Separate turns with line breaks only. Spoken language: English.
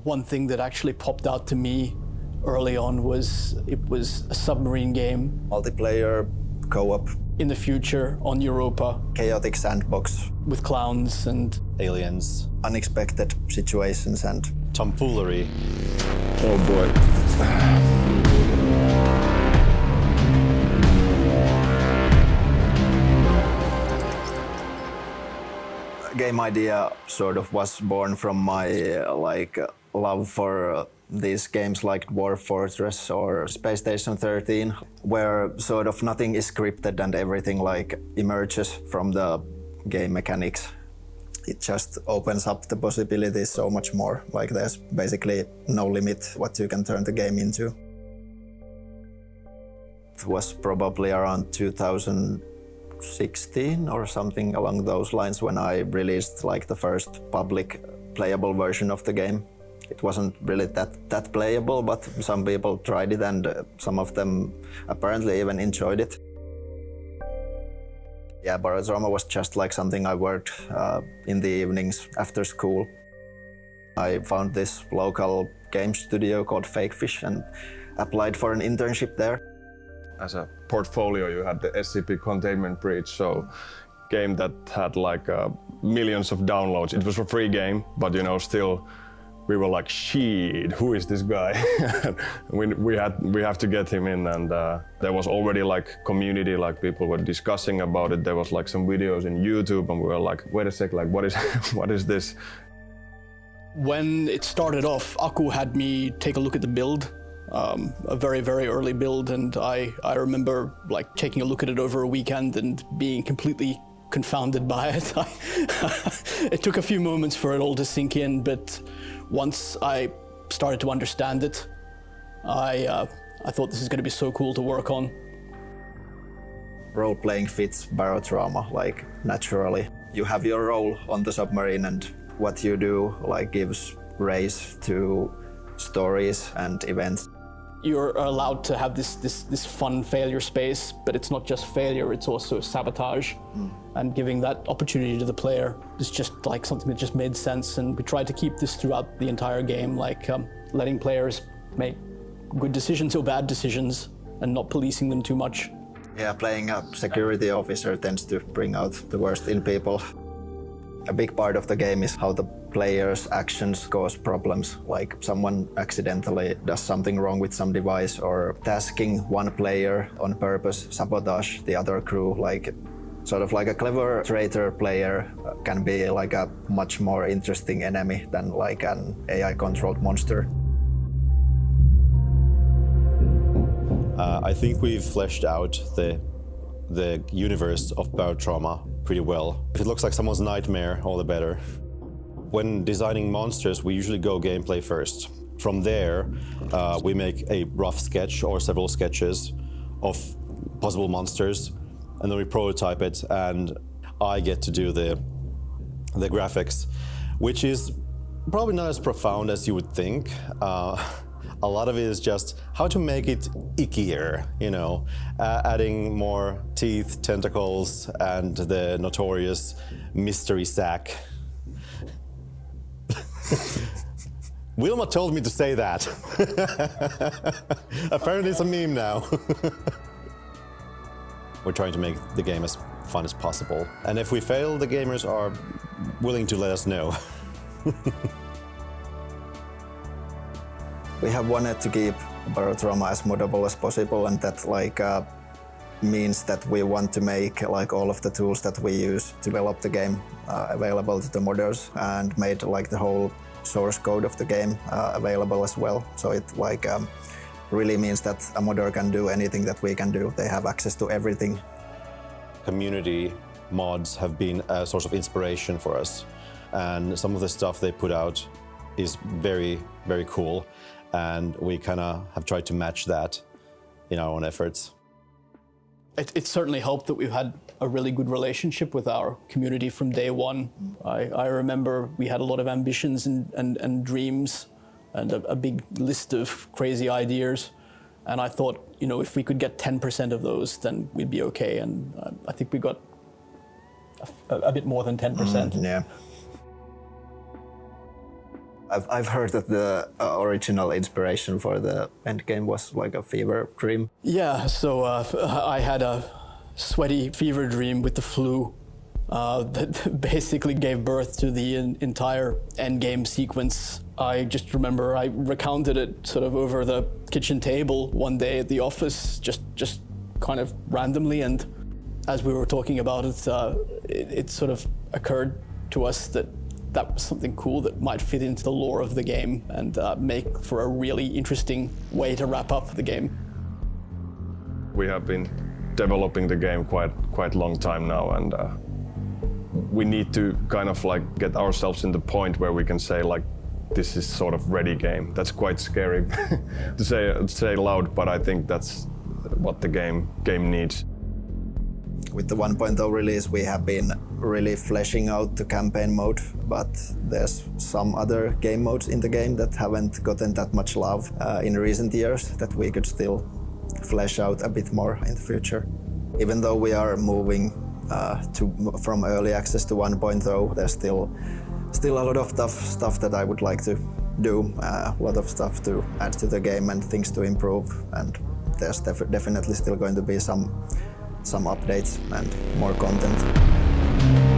One thing that actually popped out to me early on was it was a submarine game.
Multiplayer, co-op.
In the future on Europa.
Chaotic sandbox.
With clowns and
aliens.
Unexpected situations and
tomfoolery.
Oh boy.
Game idea sort of was born from my love for these games like Dwarf Fortress or Space Station 13, where sort of nothing is scripted and everything like emerges from the game mechanics. It just opens up the possibilities so much more. Like there's basically no limit what you can turn the game into. It was probably around 2016 or something along those lines when I released like the first public playable version of the game. It wasn't really that playable, but some people tried it and some of them apparently even enjoyed it. Yeah, Barotrauma was just like something I worked in the evenings after school. I found this local game studio called Fakefish and applied for an internship there.
As a portfolio, you had the SCP Containment Breach, so game that had like millions of downloads. It was a free game, but you know, still we were like, shit, who is this guy? we have to get him in, and there was already like community, like people were discussing about it. There was like some videos in YouTube, and we were like, wait a sec, like what is what is this?
When it started off, Aku had me take a look at the build, a very, very early build, and I remember like taking a look at it over a weekend and being completely confounded by it. It took a few moments for it all to sink in, but once I started to understand it, I thought this is going to be so cool to work on.
Role-playing fits Barotrauma, like naturally. You have your role on the submarine, and what you do like gives rise to stories and events.
You're allowed to have this fun failure space, but it's not just failure, it's also sabotage. And giving that opportunity to the player is just like something that just made sense, and we tried to keep this throughout the entire game, like letting players make good decisions or bad decisions and not policing them too much.
Yeah, playing a security officer tends to bring out the worst in people. A big part of the game is how the players' actions cause problems, like someone accidentally does something wrong with some device, or tasking one player on purpose sabotage the other crew. Like sort of like a clever traitor player can be like a much more interesting enemy than like an AI-controlled monster.
I think we've fleshed out the universe of Barotrauma pretty well. If it looks like someone's nightmare, all the better. When designing monsters, we usually go gameplay first. From there, we make a rough sketch or several sketches of possible monsters, and then we prototype it, and I get to do the graphics, which is probably not as profound as you would think. A lot of it is just how to make it ickier, you know, adding more teeth, tentacles, and the notorious mystery sack. Wilma told me to say that. Apparently it's a meme now. We're trying to make the game as fun as possible. And if we fail, the gamers are willing to let us know.
We have wanted to keep Barotrauma as moddable as possible, and that like means that we want to make like all of the tools that we use to develop the game available to the modders, and made like the whole source code of the game available as well. So it like really means that a modder can do anything that we can do. They have access to everything.
Community mods have been a source of inspiration for us, and some of the stuff they put out is very, very cool. And we kind of have tried to match that in our own efforts.
It certainly helped that we've had a really good relationship with our community from day one. I remember we had a lot of ambitions and dreams and a big list of crazy ideas. And I thought, you know, if we could get 10% of those, then we'd be okay. And I think we got a bit more than 10%.
Yeah. I've heard that the original inspiration for the endgame was like a fever dream.
Yeah, so I had a sweaty fever dream with the flu that basically gave birth to the entire endgame sequence. I just remember I recounted it sort of over the kitchen table one day at the office, just kind of randomly, and as we were talking about it, it sort of occurred to us that was something cool that might fit into the lore of the game and make for a really interesting way to wrap up the game.
We have been developing the game quite long time now, and we need to kind of like get ourselves in the point where we can say like, this is sort of ready game. That's quite scary to say loud, but I think that's what the game needs.
With the 1.0 release, we have been really fleshing out the campaign mode, but there's some other game modes in the game that haven't gotten that much love in recent years that we could still flesh out a bit more in the future. Even though we are moving from early access to 1.0, there's still a lot of stuff that I would like to do, a lot of stuff to add to the game and things to improve, and there's definitely still going to be some updates and more content.